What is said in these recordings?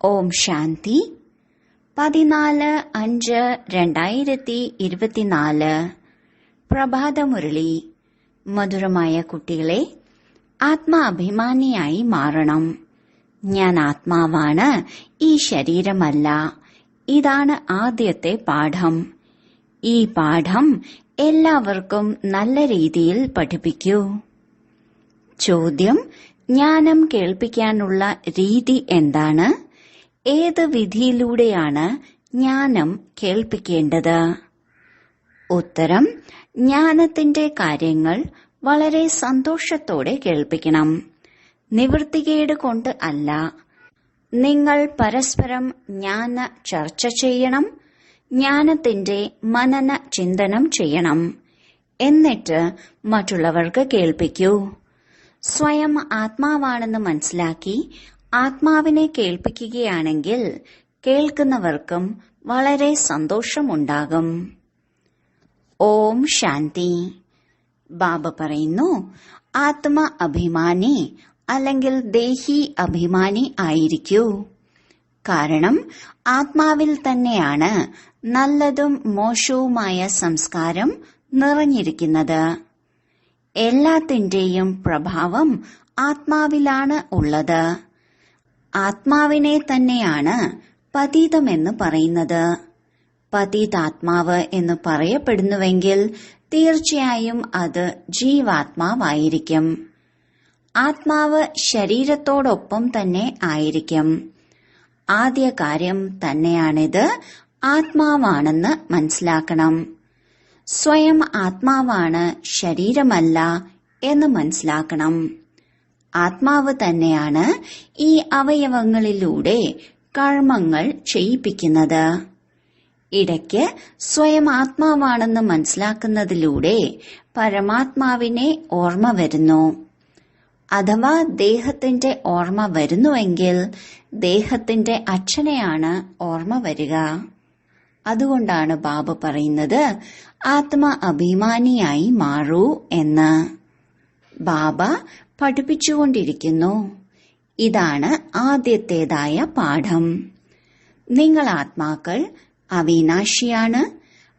ഓം ശാന്തി 14/5/2024 പ്രഭാതമുരളി. മധുരമായ കുട്ടികളെ, ആത്മാഭിമാനിയായി മാറണം. ഞാൻ ആത്മാവാണ്, ഈ ശരീരമല്ല. ഇതാണ് ആദ്യത്തെ പാഠം. ഈ പാഠം എല്ലാവർക്കും നല്ല രീതിയിൽ പഠിപ്പിക്കൂ. ചോദ്യം: ജ്ഞാനം കേൾപ്പിക്കാനുള്ള രീതി എന്താണ്? ഏത് വിധിയിലൂടെയാണ് ജ്ഞാനം കേൾപ്പിക്കേണ്ടത്? ഉത്തരം: ജ്ഞാനത്തിന്റെ കാര്യങ്ങൾ വളരെ സന്തോഷത്തോടെ കേൾപ്പിക്കണം. നിവൃത്തികേട് കൊണ്ട് അല്ല. നിങ്ങൾ പരസ്പരം ജ്ഞാന ചർച്ച ചെയ്യണം. ജ്ഞാനത്തിന്റെ മനന ചിന്തനം ചെയ്യണം. എന്നിട്ട് മറ്റുള്ളവർക്ക് കേൾപ്പിക്കൂ. സ്വയം ആത്മാവാണെന്ന് മനസ്സിലാക്കി ആത്മാവിനെ കേൾപ്പിക്കുകയാണെങ്കിൽ കേൾക്കുന്നവർക്കും വളരെ സന്തോഷമുണ്ടാകും. ഓം ശാന്തി. ബാബ പറയുന്നു, ആത്മ അഭിമാനി അല്ലെങ്കിൽ ദേഹി അഭിമാനി ആയിരിക്കൂ. കാരണം ആത്മാവിൽ തന്നെയാണ് നല്ലതും മോശവുമായ സംസ്കാരം നിറഞ്ഞിരിക്കുന്നത്. എല്ലാത്തിന്റെയും പ്രഭാവം ആത്മാവിലാണ് ഉള്ളത്. ആത്മാവിനെ തന്നെയാണ് പതീതമെന്ന് പറയുന്നത്. പതീതാത്മാവ് എന്ന് പറയപ്പെടുന്നുവെങ്കിൽ തീർച്ചയായും അത് ജീവാത്മാവായിരിക്കും. ആത്മാവ് ശരീരത്തോടൊപ്പം തന്നെ ആയിരിക്കും. ആദ്യ കാര്യം തന്നെയാണിത്. ആത്മാവാണെന്ന് മനസ്സിലാക്കണം. സ്വയം ആത്മാവാണ്, ശരീരമല്ല എന്ന് മനസ്സിലാക്കണം. ആത്മാവ് തന്നെയാണ് ഈ അവയവങ്ങളിലൂടെ കർമ്മങ്ങൾ ചെയ്യിപ്പിക്കുന്നത്. ഇടയ്ക്ക് സ്വയം ആത്മാവാണെന്ന് മനസ്സിലാക്കുന്നതിലൂടെ പരമാത്മാവിനെ ഓർമ്മ വരുന്നു. അഥവാ ദേഹത്തിന്റെ ഓർമ്മ വരുന്നുവെങ്കിൽ ദേഹത്തിന്റെ അച്ഛനെയാണ് ഓർമ്മ വരിക. അതുകൊണ്ടാണ് ബാബ പറയുന്നത്, ആത്മ അഭിമാനിയായി മാറൂ എന്ന്. ബാബ പഠിപ്പിച്ചുകൊണ്ടിരിക്കുന്നു. ഇതാണ് ആദ്യത്തേതായ പാഠം. നിങ്ങൾ ആത്മാക്കൾ അവിനാശിയാണ്,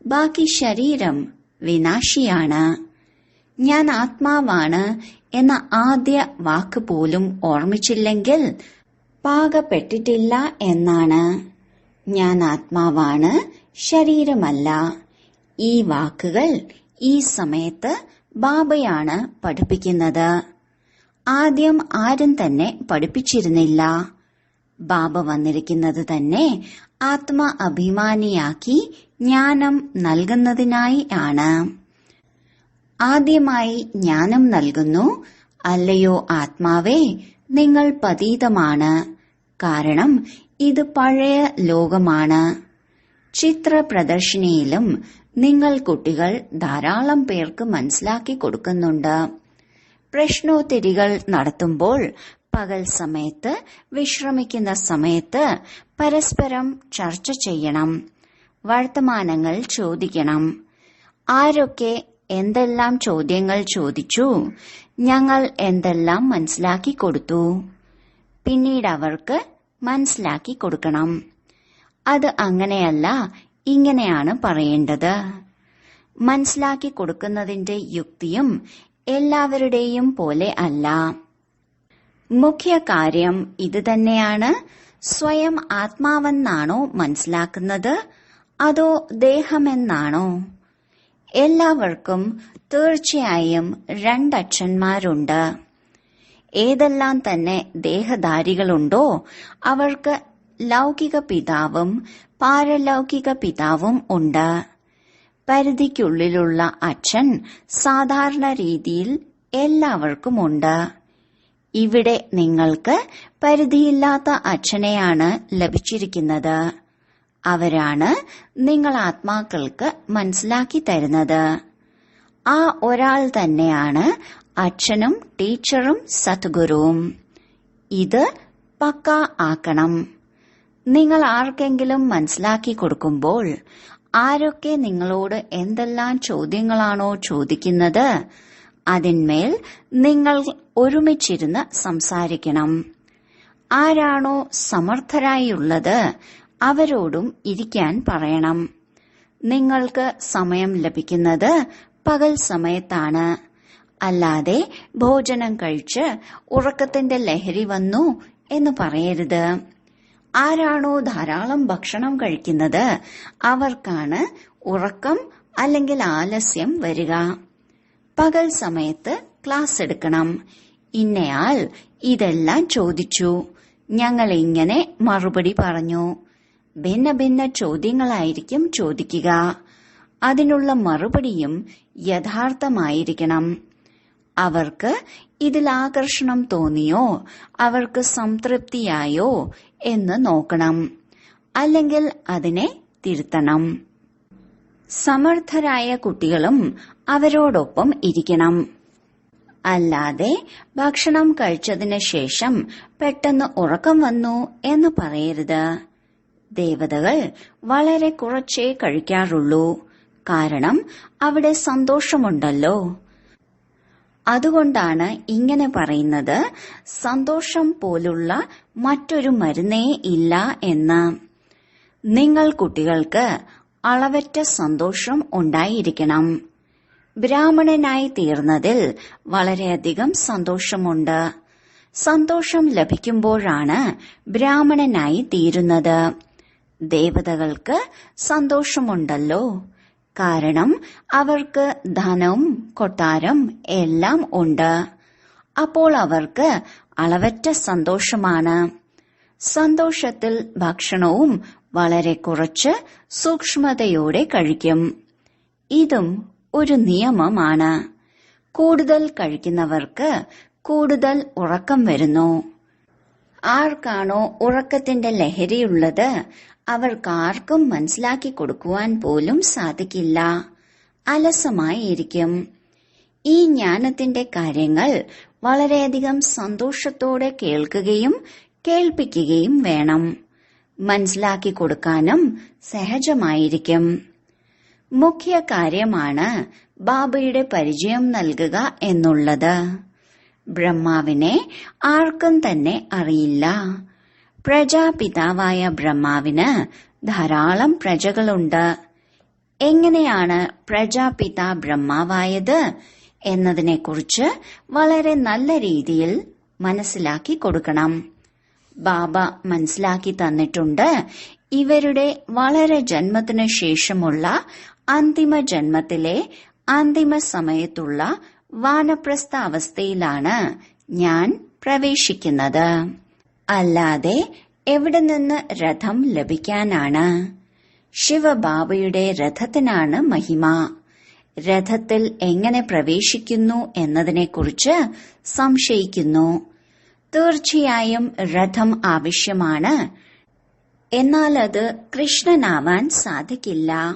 ബാക്കി ശരീരം വിനാശിയാണ്. ഞാൻ ആത്മാവാണ് എന്ന ആദ്യ വാക്ക് പോലും ഓർമ്മിച്ചില്ലെങ്കിൽ പാകപ്പെട്ടിട്ടില്ല എന്നാണ്. ഞാൻ ആത്മാവാണ്, ശരീരമല്ല. ഈ വാക്കുകൾ ഈ സമയത്ത് ബാബയാണ് പഠിപ്പിക്കുന്നത്. ആദ്യം ആരും തന്നെ പഠിപ്പിച്ചിരുന്നില്ല. ബാബ വന്നിരിക്കുന്നത് തന്നെ ആത്മ അഭിമാനിയാക്കി ജ്ഞാനം നൽകുന്നതിനായി ആണ്. ആദ്യമായി ജ്ഞാനം നൽകുന്നു. അല്ലയോ ആത്മാവേ, നിങ്ങൾ പതീതമാണ്. കാരണം ഇത് പഴയ ലോകമാണ്. ചിത്ര പ്രദർശനിയിലും നിങ്ങൾ കുട്ടികൾ ധാരാളം പേർക്ക് മനസ്സിലാക്കി കൊടുക്കുന്നുണ്ട്. പ്രശ്നോത്തരികൾ നടത്തുമ്പോൾ പകൽ സമയത്ത്, വിശ്രമിക്കുന്ന സമയത്ത് പരസ്പരം ചർച്ച ചെയ്യണം. വർത്തമാനങ്ങൾ ചോദിക്കണം. ആരൊക്കെ എന്തെല്ലാം ചോദ്യങ്ങൾ ചോദിച്ചു, ഞങ്ങൾ എന്തെല്ലാം മനസ്സിലാക്കി കൊടുത്തു, പിന്നീട് അവർക്ക് മനസ്സിലാക്കി കൊടുക്കണം. അത് അങ്ങനെയല്ല, ഇങ്ങനെയാണ് പറയേണ്ടത്. മനസ്സിലാക്കി കൊടുക്കുന്നതിന്റെ യുക്തിയും എല്ലാവരുടെയും പോലെ അല്ല. മുഖ്യ കാര്യം ഇത് തന്നെയാണ്. സ്വയം ആത്മാവെന്നാണോ മനസ്സിലാക്കുന്നത്, അതോ ദേഹമെന്നാണോ? എല്ലാവർക്കും തീർച്ചയായും രണ്ടച്ഛന്മാരുണ്ട്. ഏതെല്ലാം തന്നെ ദേഹധാരികളുണ്ടോ അവർക്ക് ലൗകിക പിതാവും പാരലൗകിക പിതാവും ഉണ്ട്. പരിധിക്കുള്ളിലുള്ള അച്ഛൻ സാധാരണ രീതിയിൽ എല്ലാവർക്കുമുണ്ട്. ഇവിടെ നിങ്ങൾക്ക് പരിധിയില്ലാത്ത അച്ഛനെയാണ് ലഭിച്ചിരിക്കുന്നത്. അവരാണ് നിങ്ങൾ ആത്മാക്കൾക്ക് മനസ്സിലാക്കി തരുന്നത്. ആ ഒരാൾ തന്നെയാണ് അച്ഛനും ടീച്ചറും സദ്ഗുരുവും. ഇത് പക്ക ആക്കണം. നിങ്ങൾ ആർക്കെങ്കിലും മനസ്സിലാക്കി കൊടുക്കുമ്പോൾ ആരൊക്കെ നിങ്ങളോട് എന്തെല്ലാം ചോദ്യങ്ങളാണോ ചോദിക്കുന്നത് അതിന്മേൽ നിങ്ങൾ ഒരുമിച്ചിരുന്ന് സംസാരിക്കണം. ആരാണോ സമർത്ഥരായുള്ളത് അവരോടും ഇരിക്കാൻ പറയണം. നിങ്ങൾക്ക് സമയം ലഭിക്കുന്നത് പകൽ സമയത്താണ്. അല്ലാതെ ഭോജനം കഴിച്ച് ഉറക്കത്തിന്റെ ലഹരി വന്നു എന്ന് പറയരുത്. ആരാണോ ധാരാളം ഭക്ഷണം കഴിക്കുന്നത് അവർക്കാണ് ഉറക്കം അല്ലെങ്കിൽ ആലസ്യം വരിക. പകൽ സമയത്ത് ക്ലാസ് എടുക്കണം. ഇന്നയാൾ ഇതെല്ലാം ചോദിച്ചു, ഞങ്ങൾ ഇങ്ങനെ മറുപടി പറഞ്ഞു. ഭിന്ന ഭിന്ന ചോദ്യങ്ങളായിരിക്കും ചോദിക്കുക. അതിനുള്ള മറുപടിയും യഥാർത്ഥമായിരിക്കണം. അവർക്ക് ഇതിൽ ആകർഷണം തോന്നിയോ, അവർക്ക് സംതൃപ്തിയായോ എന്ന് നോക്കണം. അല്ലെങ്കിൽ അതിനെ തിരുത്തണം. സമർത്ഥരായ കുട്ടികളും അവരോടൊപ്പം ഇരിക്കണം. അല്ലാതെ ഭക്ഷണം കഴിച്ചതിന് ശേഷം പെട്ടെന്ന് ഉറക്കം വന്നു എന്ന് പറയരുത്. ദേവതകൾ വളരെ കുറച്ചേ കഴിക്കാറുള്ളൂ. കാരണം അവിടെ സന്തോഷമുണ്ടല്ലോ. അതുകൊണ്ടാണ് ഇങ്ങനെ പറയുന്നത്, സന്തോഷം പോലുള്ള മറ്റൊരു മരുന്നേ ഇല്ല എന്ന്. നിങ്ങൾ കുട്ടികൾക്ക് അളവറ്റ സന്തോഷം ഉണ്ടായിരിക്കണം. ബ്രാഹ്മണനായി തീർന്നതിൽ വളരെയധികം സന്തോഷമുണ്ട്. സന്തോഷം ലഭിക്കുമ്പോഴാണ് ബ്രാഹ്മണനായി തീരുന്നത്. ദേവതകൾക്ക് സന്തോഷമുണ്ടല്ലോ. കാരണം അവർക്ക് ധനം, കൊട്ടാരം എല്ലാം ഉണ്ട്. അപ്പോൾ അവർക്ക് അളവറ്റ സന്തോഷമാണ്. സന്തോഷത്തിൽ ഭക്ഷണവും വളരെ കുറച്ച് സൂക്ഷ്മതയോടെ കഴിക്കും. ഇതും ഒരു നിയമമാണ്. കൂടുതൽ കഴിക്കുന്നവർക്ക് കൂടുതൽ ഉറക്കം വരുന്നു. ആർക്കാണോ ഉറക്കത്തിന്റെ ലഹരിയുള്ളത് അവർക്കാർക്കും മനസ്സിലാക്കി കൊടുക്കുവാൻ പോലും സാധിക്കില്ല. അലസമായിരിക്കും. ഈ ജ്ഞാനത്തിന്റെ കാര്യങ്ങൾ വളരെയധികം സന്തോഷത്തോടെ കേൾക്കുകയും കേൾപ്പിക്കുകയും വേണം. മനസ്സിലാക്കി കൊടുക്കാനും സഹജമായിരിക്കും. മുഖ്യ കാര്യമാണ് ബാബയുടെ പരിചയം നൽകുക എന്നുള്ളത്. ബ്രഹ്മാവിനെ ആർക്കും തന്നെ അറിയില്ല. പ്രജാപിതാവായ ബ്രഹ്മാവിന് ധാരാളം പ്രജകളുണ്ട്. എങ്ങനെയാണ് പ്രജാപിതാ ബ്രഹ്മാവായത് എന്നതിനെക്കുറിച്ച് വളരെ നല്ല രീതിയിൽ മനസ്സിലാക്കി കൊടുക്കണം. ബാബ മനസ്സിലാക്കി തന്നിട്ടുണ്ട്. ഇവരുടെ വളരെ ജന്മത്തിനു ശേഷമുള്ള അന്തിമ ജന്മത്തിലെ അന്തിമ സമയത്തുള്ള വാനപ്രസ്ഥ അവസ്ഥയിലാണ് ഞാൻ പ്രവേശിക്കുന്നത്. അല്ലാതെ എവിടെ നിന്ന് രഥം ലഭിക്കാനാണ്? ശിവബാബയുടെ രഥത്തിനാണ് മഹിമ. രഥത്തിൽ എങ്ങനെ പ്രവേശിക്കുന്നു എന്നതിനെക്കുറിച്ച് സംശയിക്കുന്നു. തീർച്ചയായും രഥം ആവശ്യമാണ്. എന്നാൽ അത് കൃഷ്ണനാവാൻ സാധിക്കില്ല.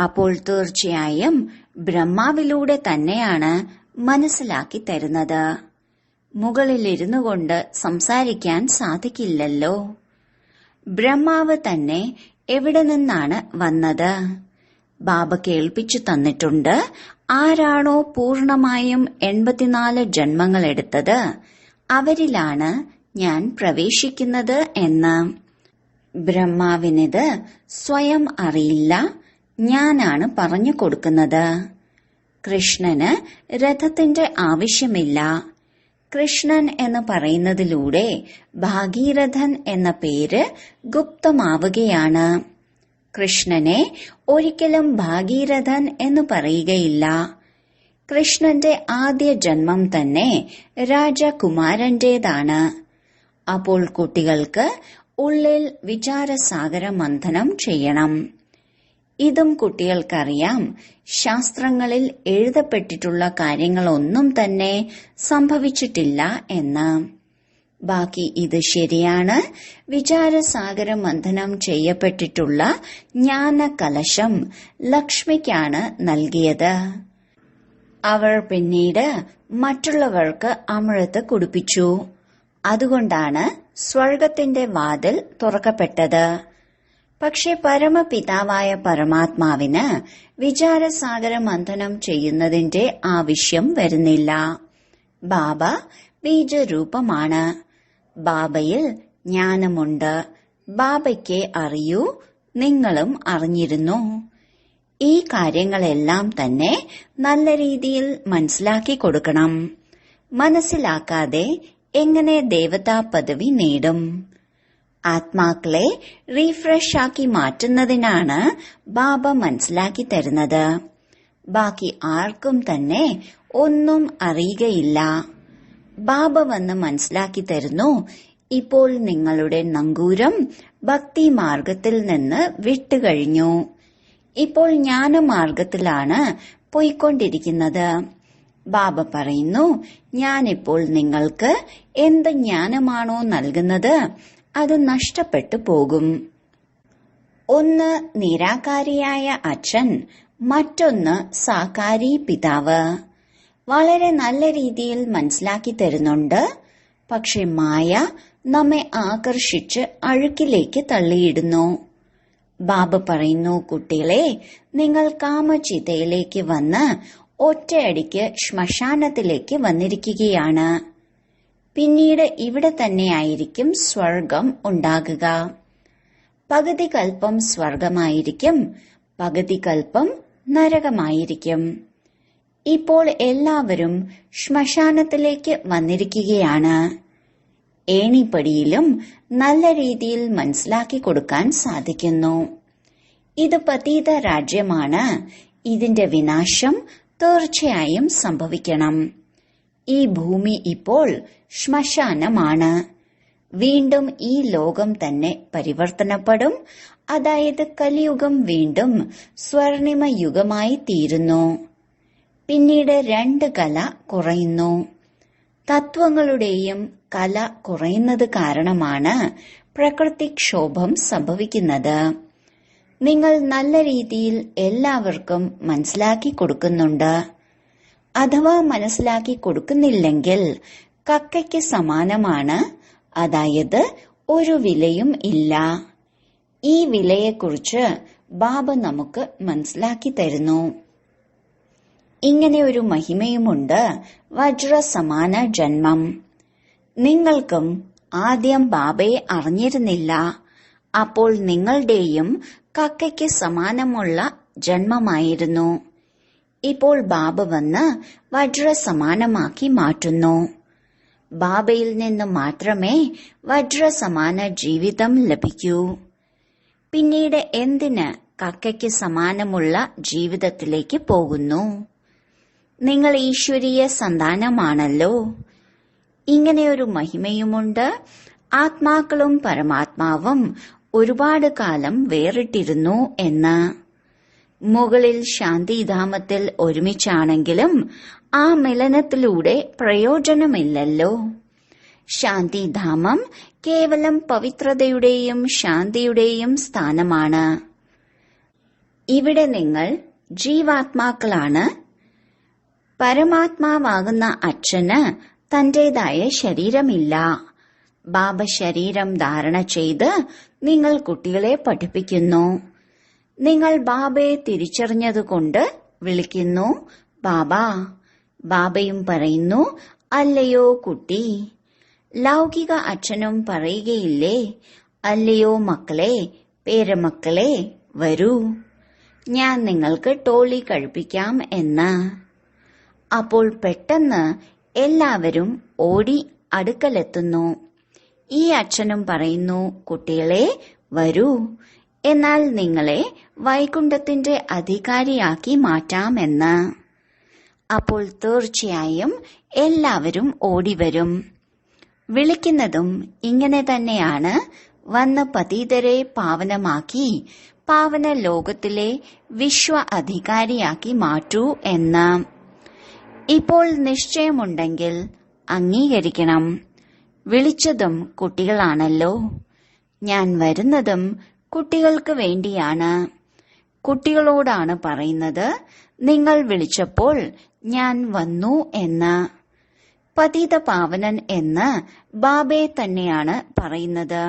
അപ്പോൾ തീർച്ചയായും ബ്രഹ്മാവിലൂടെ തന്നെയാണ് മനസ്സിലാക്കി തരുന്നത്. മുകളിലിരുന്നു കൊണ്ട് സംസാരിക്കാൻ സാധിക്കില്ലല്ലോ. ബ്രഹ്മാവ് തന്നെ എവിടെ നിന്നാണ് വന്നത്? ബാബ കേൾപ്പിച്ചു തന്നിട്ടുണ്ട്. ആരാണോ പൂർണമായും 84 ജന്മങ്ങൾ എടുത്തത് അവരിലാണ് ഞാൻ പ്രവേശിക്കുന്നത് എന്ന്. ബ്രഹ്മാവിനിത് സ്വയം അറിയില്ല. ഞാനാണ് പറഞ്ഞു കൊടുക്കുന്നത്. കൃഷ്ണന് രഥത്തിന്റെ ആവശ്യമില്ല. കൃഷ്ണൻ എന്ന് പറയുന്നതിലൂടെ ഭാഗീരഥൻ എന്ന പേര് ഗുപ്തമാവുകയാണ്. കൃഷ്ണനെ ഒരിക്കലും ഭാഗീരഥൻ എന്ന് പറയുകയില്ല. കൃഷ്ണന്റെ ആദ്യ ജന്മം തന്നെ രാജകുമാരന്റേതാണ്. അപ്പോൾ കുട്ടികൾക്ക് ഉള്ളിൽ വിചാരസാഗര മന്ഥനം ചെയ്യണം. ഇതും കുട്ടികൾക്കറിയാം. ശാസ്ത്രങ്ങളിൽ എഴുതപ്പെട്ടിട്ടുള്ള കാര്യങ്ങളൊന്നും തന്നെ സംഭവിച്ചിട്ടില്ല എന്ന്. ബാക്കി ഇത് ശരിയാണ്. വിചാരസാഗര മന്ഥനം ചെയ്യപ്പെട്ടിട്ടുള്ള ജ്ഞാനകലശം ലക്ഷ്മിക്കാണ് നൽകിയത്. അവർ പിന്നീട് മറ്റുള്ളവർക്ക് അമൃത് കുടിപ്പിച്ചു. അതുകൊണ്ടാണ് സ്വർഗത്തിന്റെ വാതിൽ തുറക്കപ്പെട്ടത്. പക്ഷെ പരമപിതാവായ പരമാത്മാവിന് വിചാരസാഗര മന്ഥനം ചെയ്യുന്നതിന്റെ ആവശ്യം വരുന്നില്ല. ബാബ ബീജരൂപമാണ്. ബാബയിൽ ജ്ഞാനമുണ്ട്. ബാബയ്ക്ക് അറിയൂ, നിങ്ങളും അറിഞ്ഞിരുന്നു. ഈ കാര്യങ്ങളെല്ലാം തന്നെ നല്ല രീതിയിൽ മനസ്സിലാക്കി കൊടുക്കണം. മനസ്സിലാക്കാതെ എങ്ങനെ ദേവതാ പദവി നേടും? ആത്മാക്കളെ റീഫ്രഷ് ആക്കി മാറ്റുന്നതിനാണ് ബാബ മനസ്സിലാക്കി തരുന്നത്. ബാക്കി ആർക്കും തന്നെ ഒന്നും അറിയുകയില്ല. ബാബ വന്ന് മനസ്സിലാക്കി തരുന്നു, ഇപ്പോൾ നിങ്ങളുടെ നങ്കൂരം ഭക്തി മാർഗത്തിൽ നിന്ന് വിട്ടുകഴിഞ്ഞു. ഇപ്പോൾ ജ്ഞാനമാർഗത്തിലാണ് പോയിക്കൊണ്ടിരിക്കുന്നത്. ബാബ പറയുന്നു, ഞാനിപ്പോൾ നിങ്ങൾക്ക് എന്ത് ജ്ഞാനമാണോ നൽകുന്നത് അത് നഷ്ടപ്പെട്ടു പോകും. ഒന്ന് നിരാകാരിയായ അച്ഛൻ, മറ്റൊന്ന് സാകാരി പിതാവ്. വളരെ നല്ല രീതിയിൽ മനസ്സിലാക്കി തരുന്നുണ്ട്. പക്ഷെ മായ നമ്മെ ആകർഷിച്ച് അഴുക്കിലേക്ക് തള്ളിയിടുന്നു. ബാബ പറയുന്നു, കുട്ടികളെ, നിങ്ങൾ കാമചിതയിലേക്ക് വന്ന് ഒറ്റയടിക്ക് ശ്മശാനത്തിലേക്ക് വന്നിരിക്കുകയാണ്. പിന്നീട് ഇവിടെ തന്നെയായിരിക്കും സ്വർഗം ഉണ്ടാകുക. പകുതി കൽപ്പം സ്വർഗമായിരിക്കും, പകുതി കൽപ്പം നരകമായിരിക്കും. ഇപ്പോൾ എല്ലാവരും ശ്മശാനത്തിലേക്ക് വന്നിരിക്കുകയാണ്. ഏണിപ്പടിയിലും നല്ല രീതിയിൽ മനസ്സിലാക്കി കൊടുക്കാൻ സാധിക്കുന്നു. ഇത് പതീത രാജ്യമാണ്. ഇതിന്റെ വിനാശം തീർച്ചയായും സംഭവിക്കണം. ഈ ഭൂമി ഇപ്പോൾ ശ്മശാനമാണ്. വീണ്ടും ഈ ലോകം തന്നെ പരിവർത്തനപ്പെടും. അതായത് കലിയുഗം വീണ്ടും സ്വർണിമ യുഗമായി തീരുന്നു. പിന്നീട് 2 കല കുറയുന്നു. തത്വങ്ങളുടെയും കല കുറയുന്നത് കാരണമാണ് പ്രകൃതിക്ഷോഭം സംഭവിക്കുന്നത്. നിങ്ങൾ നല്ല രീതിയിൽ എല്ലാവർക്കും മനസ്സിലാക്കി കൊടുക്കുന്നുണ്ട്. അഥവാ മനസ്സിലാക്കി കൊടുക്കുന്നില്ലെങ്കിൽ കക്കയ്ക്ക് സമാനമാണ്. അതായത് ഒരു വിലയും ഇല്ല. ഈ വിലയെക്കുറിച്ച് ബാബ നമുക്ക് മനസ്സിലാക്കി തരുന്നു. ഇങ്ങനെ ഒരു മഹിമയുമുണ്ട്, വജ്രസമാന ജന്മം. നിങ്ങൾക്കും ആദ്യം ബാബയെ അറിഞ്ഞിരുന്നില്ല. അപ്പോൾ നിങ്ങളുടെയും കക്കയ്ക്ക് സമാനമുള്ള ജന്മമായിരുന്നു. ഇപ്പോൾ ബാബ വന്ന് വജ്രസമാനമാക്കി മാറ്റുന്നു. ബാബയിൽ നിന്ന് മാത്രമേ വജ്രസമാന ജീവിതം ലഭിക്കൂ. പിന്നീട് എന്തിന് കക്കയ്ക്ക് സമാനമുള്ള ജീവിതത്തിലേക്ക് പോകുന്നു? നിങ്ങൾ ഈശ്വരീയ സന്താനമാണല്ലോ. ഇങ്ങനെയൊരു മഹിമയുമുണ്ട്. ആത്മാക്കളും പരമാത്മാവും ഒരുപാട് കാലം വേറിട്ടിരുന്നു എന്ന്. മുകളിൽ ശാന്തിധാമത്തിൽ ഒരുമിച്ചാണെങ്കിലും ആ മിലനത്തിലൂടെ പ്രയോജനമില്ലല്ലോ. ശാന്തിധാമം കേവലം പവിത്രതയുടെയും ശാന്തിയുടെയും സ്ഥാനമാണ്. ഇവിടെ നിങ്ങൾ ജീവാത്മാക്കളാണ്. പരമാത്മാവാകുന്ന അച്ഛന് തന്റേതായ ശരീരമില്ല. ബാബ ശരീരം ധാരണ ചെയ്ത് നിങ്ങൾ കുട്ടികളെ പഠിപ്പിക്കുന്നു. നിങ്ങൾ ബാബയെ തിരിച്ചറിഞ്ഞതുകൊണ്ട് വിളിക്കുന്നു ബാബ. ബാബയും പറയുന്നു, അല്ലയോ കുട്ടി. ലൗകിക അച്ഛനും പറയുകയില്ലേ, അല്ലയോ മക്കളെ, പേരമക്കളെ, വരൂ, ഞാൻ നിങ്ങൾക്ക് ടോളി കഴിപ്പിക്കാം എന്ന്. അപ്പോൾ പെട്ടെന്ന് എല്ലാവരും ഓടി അടുക്കലെത്തുന്നു. ഈ അച്ഛനും പറയുന്നു, കുട്ടികളെ വരൂ, എന്നാൽ നിങ്ങളെ വൈകുണ്ഠത്തിന്റെ അധികാരിയാക്കി മാറ്റാമെന്ന്. അപ്പോൾ തീർച്ചയായും എല്ലാവരും ഓടിവരും. വിളിക്കുന്നതും ഇങ്ങനെ തന്നെയാണ്, വന്ന് പതീതരെ പാവനമാക്കി പാവന ലോകത്തിലെ വിശ്വ അധികാരിയാക്കി മാറ്റൂ എന്ന്. ഇപ്പോൾ നിശ്ചയമുണ്ടെങ്കിൽ അംഗീകരിക്കണം. വിളിച്ചതും കുട്ടികളാണല്ലോ. ഞാൻ വരുന്നതും കുട്ടികൾക്ക് വേണ്ടിയാണ്. കുട്ടികളോടാണ് പറയുന്നത്, നിങ്ങൾ വിളിച്ചപ്പോൾ ഞാൻ വന്നു എന്ന്. പതിത പാവനൻ എന്ന് ബാബയെ തന്നെയാണ് പറയുന്നത്.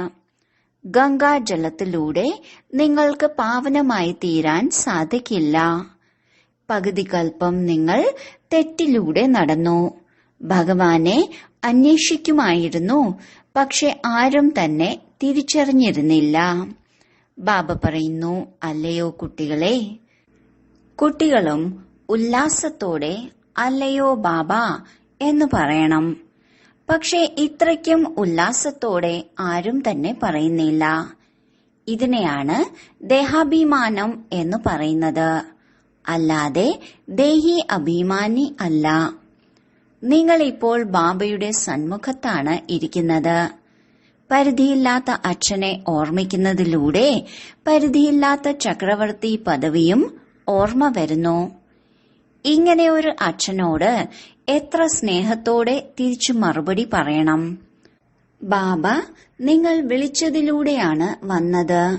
ഗംഗാജലത്തിലൂടെ നിങ്ങൾക്ക് പാവനമായി തീരാൻ സാധിക്കില്ല. പകുതി കൽപ്പം നിങ്ങൾ തെറ്റിലൂടെ നടന്നു. ഭഗവാനെ അന്വേഷിക്കുമായിരുന്നു, പക്ഷെ ആരും തന്നെ തിരിച്ചറിഞ്ഞിരുന്നില്ല. ബാബ പറയുന്നു, അല്ലയോ കുട്ടികളെ, കുട്ടികളും ഉല്ലാസത്തോടെ അല്ലയോ ബാബ എന്ന് പറയണം. പക്ഷെ ഇത്രയ്ക്കും ഉല്ലാസത്തോടെ ആരും തന്നെ പറയുന്നില്ല. ഇതിനെയാണ് ദേഹാഭിമാനം എന്ന് പറയുന്നത്, അല്ലാതെ ദേഹി അഭിമാനി അല്ല. നിങ്ങൾ ഇപ്പോൾ ബാബയുടെ സന്മുഖത്താണ് ഇരിക്കുന്നത്. പരിധിയില്ലാത്ത അച്ഛനെ ഓർമ്മിക്കുന്നതിലൂടെ പരിധിയില്ലാത്ത ചക്രവർത്തി പദവിയും ഓർമ്മ വരുന്നു. ഇങ്ങനെ ഒരു അച്ഛനോട് എത്ര സ്നേഹത്തോടെ തിരിച്ചു മറുപടി പറയണം. ബാബ, നിങ്ങൾ വിളിച്ചതിലൂടെയാണ് വന്നത്.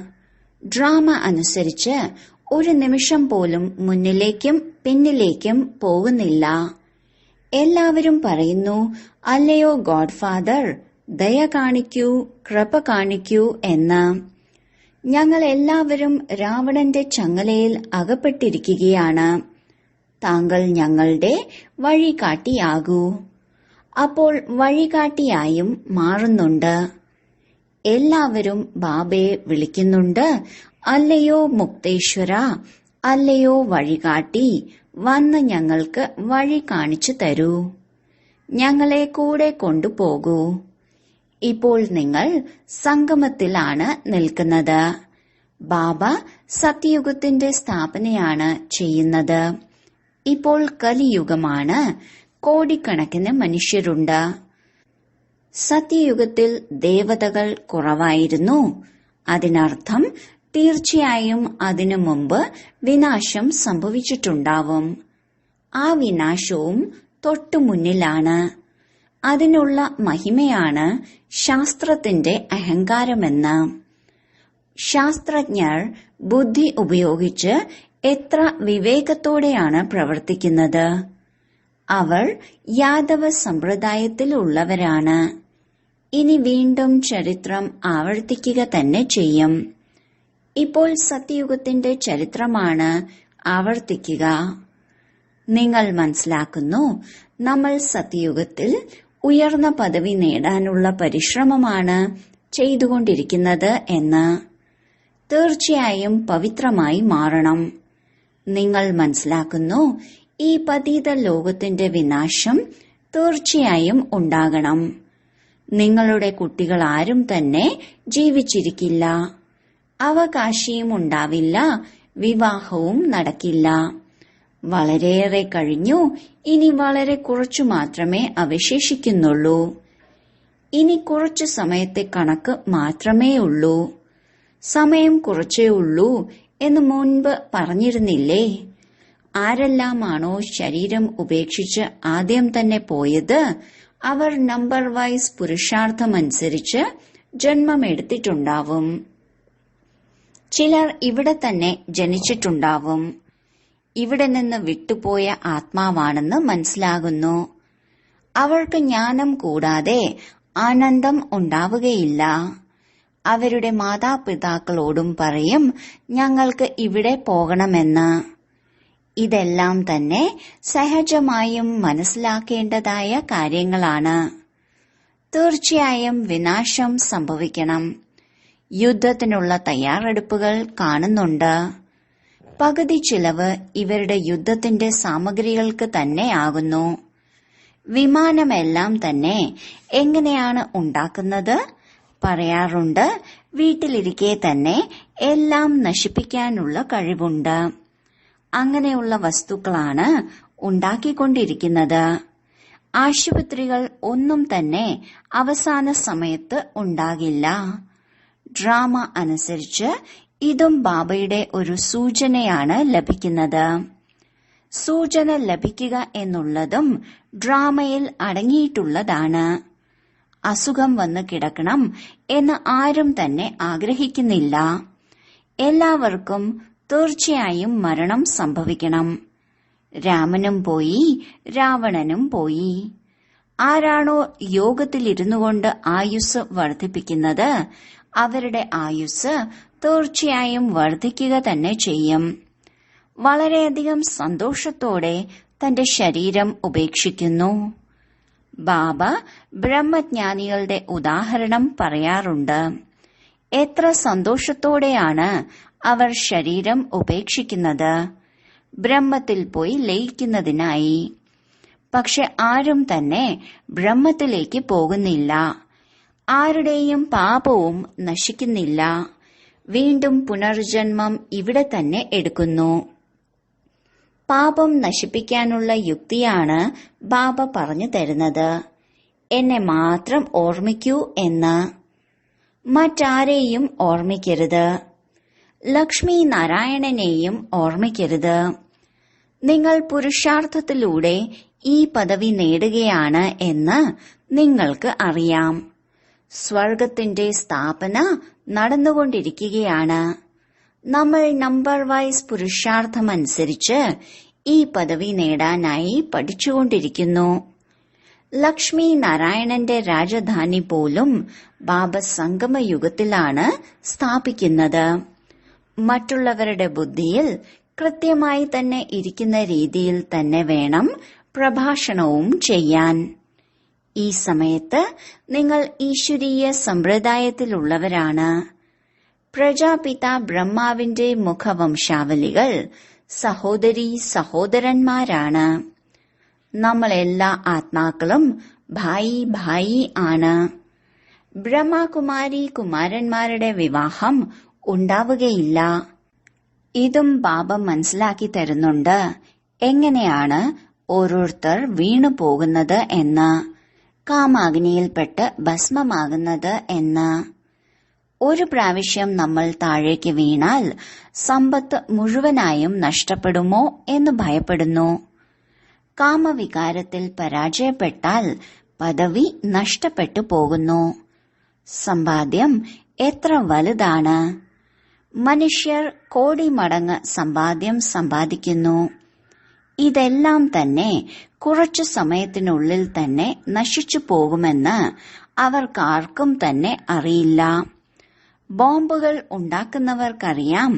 ഡ്രാമ അനുസരിച്ച് ഒരു നിമിഷം പോലും മുന്നിലേക്കും പിന്നിലേക്കും പോകുന്നില്ല. എല്ലാവരും പറയുന്നു, അല്ലയോ ഗോഡ് ഫാദർ, ദയ കാണിക്കൂ, കൃപ കാണിക്കൂ എന്ന്. ഞങ്ങൾ എല്ലാവരും രാവണന്റെ ചങ്ങലയിൽ അകപ്പെട്ടിരിക്കുകയാണ്. താങ്കൾ ഞങ്ങളുടെ വഴികാട്ടിയാകൂ. അപ്പോൾ വഴികാട്ടിയായും മാറുന്നുണ്ട്. എല്ലാവരും ബാബയെ വിളിക്കുന്നുണ്ട്, അല്ലയോ മുക്തേശ്വര, അല്ലയോ വഴികാട്ടി, വന്ന് ഞങ്ങൾക്ക് വഴി കാണിച്ചു തരൂ, ഞങ്ങളെ കൂടെ കൊണ്ടുപോകൂ. ഇപ്പോൾ നിങ്ങൾ സംഗമത്തിലാണ് നിൽക്കുന്നത്. ബാബ സത്യയുഗത്തിന്റെ സ്ഥാപനയാണ് ചെയ്യുന്നത്. ഇപ്പോൾ കലിയുഗമാണ്. കോടിക്കണക്കിന് മനുഷ്യരുണ്ട്. സത്യയുഗത്തിൽ ദേവതകൾ കുറവായിരുന്നു. അതിനർത്ഥം തീർച്ചയായും അതിനു മുമ്പ് വിനാശം സംഭവിച്ചിട്ടുണ്ടാവും. ആ വിനാശവും തൊട്ടുമുന്നിലാണ്. അതിനുള്ള മഹിമയാണ് ശാസ്ത്രത്തിന്റെ അഹങ്കാരമെന്ന്. ശാസ്ത്രജ്ഞർ ബുദ്ധി ഉപയോഗിച്ച് എത്ര വിവേകത്തോടെയാണ് പ്രവർത്തിക്കുന്നത്. അവർ യാദവ സമ്പ്രദായത്തിലുള്ളവരാണ്. ഇനി വീണ്ടും ചരിത്രം ആവർത്തിക്കുക തന്നെ ചെയ്യും. ഇപ്പോൾ സത്യയുഗത്തിന്റെ ചരിത്രമാണ് ആവർത്തിക്കുക. നിങ്ങൾ മനസ്സിലാക്കുന്നു, നമ്മൾ സത്യയുഗത്തിൽ ഉയർന്ന പദവി നേടാനുള്ള പരിശ്രമമാണ് ചെയ്തുകൊണ്ടിരിക്കുന്നത് എന്ന്. തീർച്ചയായും പവിത്രമായി മാറണം. നിങ്ങൾ മനസ്സിലാക്കുന്നു, ഈ പതീത ലോകത്തിന്റെ വിനാശം തീർച്ചയായും ഉണ്ടാകണം. നിങ്ങളുടെ കുട്ടികൾ ആരും തന്നെ ജീവിച്ചിരിക്കില്ല. അവകാശിയും ഉണ്ടാവില്ല. വിവാഹവും നടക്കില്ല. വളരെയേറെ കഴിഞ്ഞു. ഇനി വളരെ കുറച്ചു മാത്രമേ അവശേഷിക്കുന്നുള്ളൂ. ഇനി കുറച്ചു സമയത്തെ കണക്ക് മാത്രമേ ഉള്ളൂ. സമയം കുറച്ചേ ഉള്ളൂ എന്ന് മുൻപ് പറഞ്ഞിരുന്നില്ലേ? ആരെല്ലാമാണോ ശരീരം ഉപേക്ഷിച്ച് ആദ്യം തന്നെ പോയത്, അവർ നമ്പർ വൈസ് പുരുഷാർത്ഥമനുസരിച്ച് ജന്മമെടുത്തിട്ടുണ്ടാവും. ചിലർ ഇവിടെ തന്നെ ജനിച്ചിട്ടുണ്ടാവും. ഇവിടെ നിന്ന് വിട്ടുപോയ ആത്മാവാണെന്ന് മനസ്സിലാകുന്നു. അവർക്ക് ജ്ഞാനം കൂടാതെ ആനന്ദം ഉണ്ടാവുകയില്ല. അവരുടെ മാതാപിതാക്കളോടും പറയും, ഞങ്ങൾക്ക് ഇവിടെ പോകണമെന്ന്. ഇതെല്ലാം തന്നെ സഹജമായും മനസ്സിലാക്കേണ്ടതായ കാര്യങ്ങളാണ്. തീർച്ചയായും വിനാശം സംഭവിക്കണം. യുദ്ധത്തിനുള്ള തയ്യാറെടുപ്പുകൾ കാണുന്നുണ്ട്. പകുതി ചിലവ് ഇവരുടെ യുദ്ധത്തിന്റെ സാമഗ്രികൾക്ക് തന്നെ ആകുന്നു. വിമാനമെല്ലാം തന്നെ എങ്ങനെയാണ് ഉണ്ടാക്കുന്നത്? പറയാറുണ്ട്, വീട്ടിലിരിക്കെ തന്നെ എല്ലാം നശിപ്പിക്കാനുള്ള കഴിവുണ്ട്. അങ്ങനെയുള്ള വസ്തുക്കളാണ് ഉണ്ടാക്കിക്കൊണ്ടിരിക്കുന്നത്. ആശുപത്രികൾ ഒന്നും തന്നെ അവസാന സമയത്ത് ഉണ്ടാകില്ല. ഡ്രാമ അനുസരിച്ച് ഇതും ബാബയുടെ ഒരു സൂചനയാണ് ലഭിക്കുന്നത്. സൂചന ലഭിക്കുക എന്നുള്ളതും ഡ്രാമയിൽ അടങ്ങിയിട്ടുള്ളതാണ്. അസുഖം വന്ന് കിടക്കണം എന്ന് ആരും തന്നെ ആഗ്രഹിക്കുന്നില്ല. എല്ലാവർക്കും തീർച്ചയായും മരണം സംഭവിക്കണം. രാമനും പോയി, രാവണനും പോയി. ആരാണോ യോഗത്തിലിരുന്നുകൊണ്ട് ആയുസ് വർദ്ധിപ്പിക്കുന്നത്, അവരുടെ ആയുസ് തീർച്ചയായും വർദ്ധിക്കുക തന്നെ ചെയ്യും. വളരെയധികം സന്തോഷത്തോടെ തന്റെ ശരീരം ഉപേക്ഷിക്കുന്നു. ബാബ ബ്രഹ്മജ്ഞാനികളുടെ ഉദാഹരണം പറയാറുണ്ട്. എത്ര സന്തോഷത്തോടെയാണ് അവർ ശരീരം ഉപേക്ഷിക്കുന്നത്, ബ്രഹ്മത്തിൽ പോയി ലയിക്കുന്നതിനായി. പക്ഷെ ആരും തന്നെ ബ്രഹ്മത്തിലേക്ക് പോകുന്നില്ല. ആരുടെയും പാപവും നശിക്കുന്നില്ല. വീണ്ടും പുനർജന്മം ഇവിടെ തന്നെ എടുക്കുന്നു. പാപം നശിപ്പിക്കാനുള്ള യുക്തിയാണ് ബാബ പറഞ്ഞു തരുന്നത്. എന്നെ മാത്രം ഓർമ്മിക്കൂ എന്ന്. മറ്റാരെയും ഓർമ്മിക്കരുത്. ലക്ഷ്മി നാരായണനെയും ഓർമ്മിക്കരുത്. നിങ്ങൾ പുരുഷാർത്ഥത്തിലൂടെ ഈ പദവി നേടുകയാണ് എന്ന് നിങ്ങൾക്ക് അറിയാം. സ്വർഗത്തിന്റെ സ്ഥാപന നടന്നുകൊണ്ടിരിക്കുകയാണ്. നമ്മൾ നമ്പർ വൈസ് പുരുഷാർത്ഥമനുസരിച്ച് ഈ പദവി നേടാനായി പഠിച്ചുകൊണ്ടിരിക്കുന്നു. ലക്ഷ്മി നാരായണന്റെ രാജധാനി പോലും ബാബ സംഗമയുഗത്തിലാണ് സ്ഥാപിക്കുന്നത്. മറ്റുള്ളവരുടെ ബുദ്ധിയിൽ കൃത്യമായി തന്നെ ഇരിക്കുന്ന രീതിയിൽ തന്നെ വേണം പ്രഭാഷണവും ചെയ്യാൻ. ഈ സമയത്ത് നിങ്ങൾ ഈശ്വരീയ സമ്പ്രദായത്തിലുള്ളവരാണ്. പ്രജാപിത ബ്രഹ്മാവിന്റെ മുഖവംശാവലികൾ സഹോദരീ സഹോദരന്മാരാണ്. നമ്മളെല്ലാ ആത്മാക്കളും ഭായി ഭായി ആണ്. ബ്രഹ്മകുമാരി കുമാരന്മാരുടെ വിവാഹം ഉണ്ടാവുകയില്ല. ഇതും ബാബ മനസ്സിലാക്കി തരുന്നുണ്ട്. എങ്ങനെയാണ് ഓരോരുത്തർ വീണു പോകുന്നത് എന്ന്, കാമാഗ്നിയിൽപ്പെട്ട് ഭസ്മമാകുന്നത് എന്ന്. ഒരു പ്രാവശ്യം നമ്മൾ താഴേക്ക് വീണാൽ സമ്പത്ത് മുഴുവനായും നഷ്ടപ്പെടുമോ എന്ന് ഭയപ്പെടുന്നു. കാമവികാരത്തിൽ പരാജയപ്പെട്ടാൽ പദവി നഷ്ടപ്പെട്ടു പോകുന്നു. സമ്പാദ്യം എത്ര വലുതാണ്! മനുഷ്യർ കോടി മടങ്ങ് സമ്പാദ്യം സമ്പാദിക്കുന്നു. ഇതെല്ലാം തന്നെ കുറച്ചു സമയത്തിനുള്ളിൽ തന്നെ നശിച്ചു പോകുമെന്ന് അവർക്കാർക്കും തന്നെ അറിയില്ല. ബോംബുകൾ ഉണ്ടാക്കുന്നവർക്കറിയാം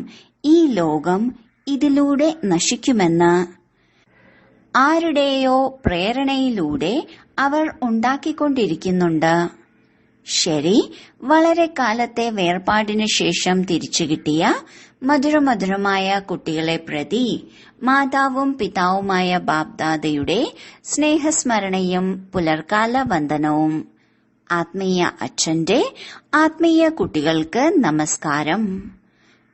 ഈ ലോകം ഇതിലൂടെ നശിക്കുമെന്ന്. ആരുടെയോ പ്രേരണയിലൂടെ അവർ ഉണ്ടാക്കിക്കൊണ്ടിരിക്കുന്നുണ്ട്. ശരി, വളരെ കാലത്തെ വേർപാടിനു ശേഷം തിരിച്ചു കിട്ടിയ മധുരമധുരമായ കുട്ടികളെ പ്രതി മാതാവും പിതാവുമായ ബാബ്ദാദയുടെ സ്നേഹസ്മരണയും പുലർക്കാല വന്ദനവും. ആത്മീയ അച്ഛന്റെ ആത്മീയ കുട്ടികൾക്ക് നമസ്കാരം.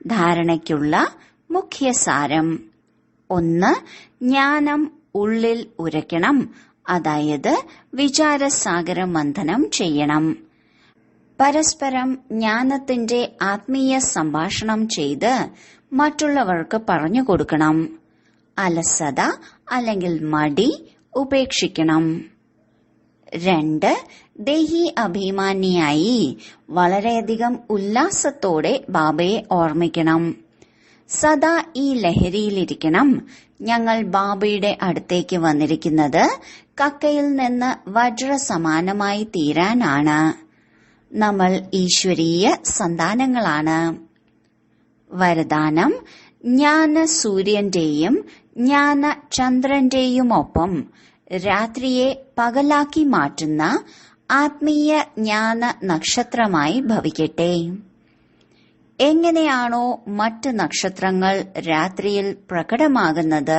ധാരണയ്ക്കുള്ള മുഖ്യസാരം: 1. ജ്ഞാനം ഉള്ളിൽ ഉരയ്ക്കണം, അതായത് വിചാരസാഗര മന്ഥനം ചെയ്യണം. പരസ്പരം ജ്ഞാനത്തിന്റെ ആത്മീയ സംഭാഷണം ചെയ്ത് മറ്റുള്ളവർക്ക് പറഞ്ഞു കൊടുക്കണം. അലസത അല്ലെങ്കിൽ മടി ഉപേക്ഷിക്കണം. 2. ദേഹി അഭിമാനിയായി വളരെയധികം ഉല്ലാസത്തോടെ ബാബയെ ഓർമ്മിക്കണം. സദാ ഈ ലഹരിയിലിരിക്കണം. ഞങ്ങൾ ബാബയുടെ അടുത്തേക്ക് വന്നിരിക്കുന്നത് കക്കയിൽ നിന്ന് വജ്രസമാനമായി തീരാനാണ്. നമ്മൾ ഈശ്വരീയ സന്താനങ്ങളാണ്. വരദാനം: ജ്ഞാന സൂര്യന്റെയും ജ്ഞാന ചന്ദ്രന്റെയുമൊപ്പം രാത്രിയെ പകലാക്കി മാറ്റുന്ന ആത്മീയ ജ്ഞാന നക്ഷത്രമായി ഭവിക്കട്ടെ. എങ്ങനെയാണോ മറ്റ് നക്ഷത്രങ്ങൾ രാത്രിയിൽ പ്രകടമാകുന്നത്,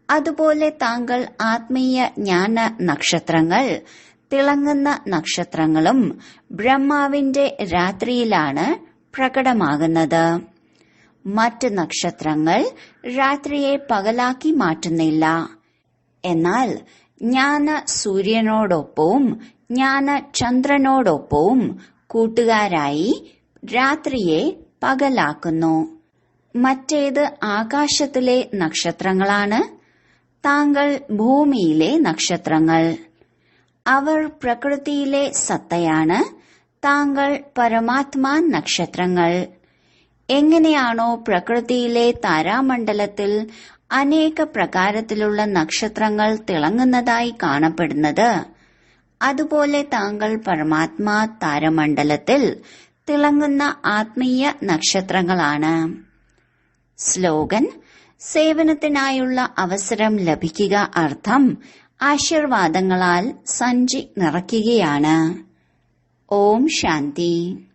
അതുപോലെ താങ്കൾ ആത്മീയ ജ്ഞാന നക്ഷത്രങ്ങൾ, തിളങ്ങുന്ന നക്ഷത്രങ്ങളും ബ്രഹ്മാവിന്റെ രാത്രിയിലാണ് പ്രകടമാകുന്നത്. മറ്റ് നക്ഷത്രങ്ങൾ രാത്രിയെ പകലാക്കി മാറ്റുന്നില്ല. എന്നാൽ ജ്ഞാന സൂര്യനോടൊപ്പവും ജ്ഞാന ചന്ദ്രനോടൊപ്പവും കൂട്ടുകാരായി രാത്രിയെ പകലാക്കുന്നു. മറ്റേത് ആകാശത്തിലെ നക്ഷത്രങ്ങളാണ്? താങ്കൾ ഭൂമിയിലെ നക്ഷത്രങ്ങൾ. അവർ പ്രകൃതിയിലെ സത്തയാണ്. താങ്കൾ പരമാത്മാ നക്ഷത്രങ്ങൾ. എങ്ങനെയാണോ പ്രകൃതിയിലെ താരാമണ്ഡലത്തിൽ അനേക പ്രകാരത്തിലുള്ള നക്ഷത്രങ്ങൾ തിളങ്ങുന്നതായി കാണപ്പെടുന്നത്, അതുപോലെ താങ്കൾ പരമാത്മാ താരമണ്ഡലത്തിൽ തിളങ്ങുന്ന ആത്മീയ നക്ഷത്രങ്ങളാണ്. സ്ലോഗൻ: സേവനത്തിനായുള്ള അവസരം ലഭിക്കുക. അർത്ഥം: ആശീർവാദങ്ങളാൽ സഞ്ചി നിറയ്ക്കുകയാണ്. ഓം ശാന്തി.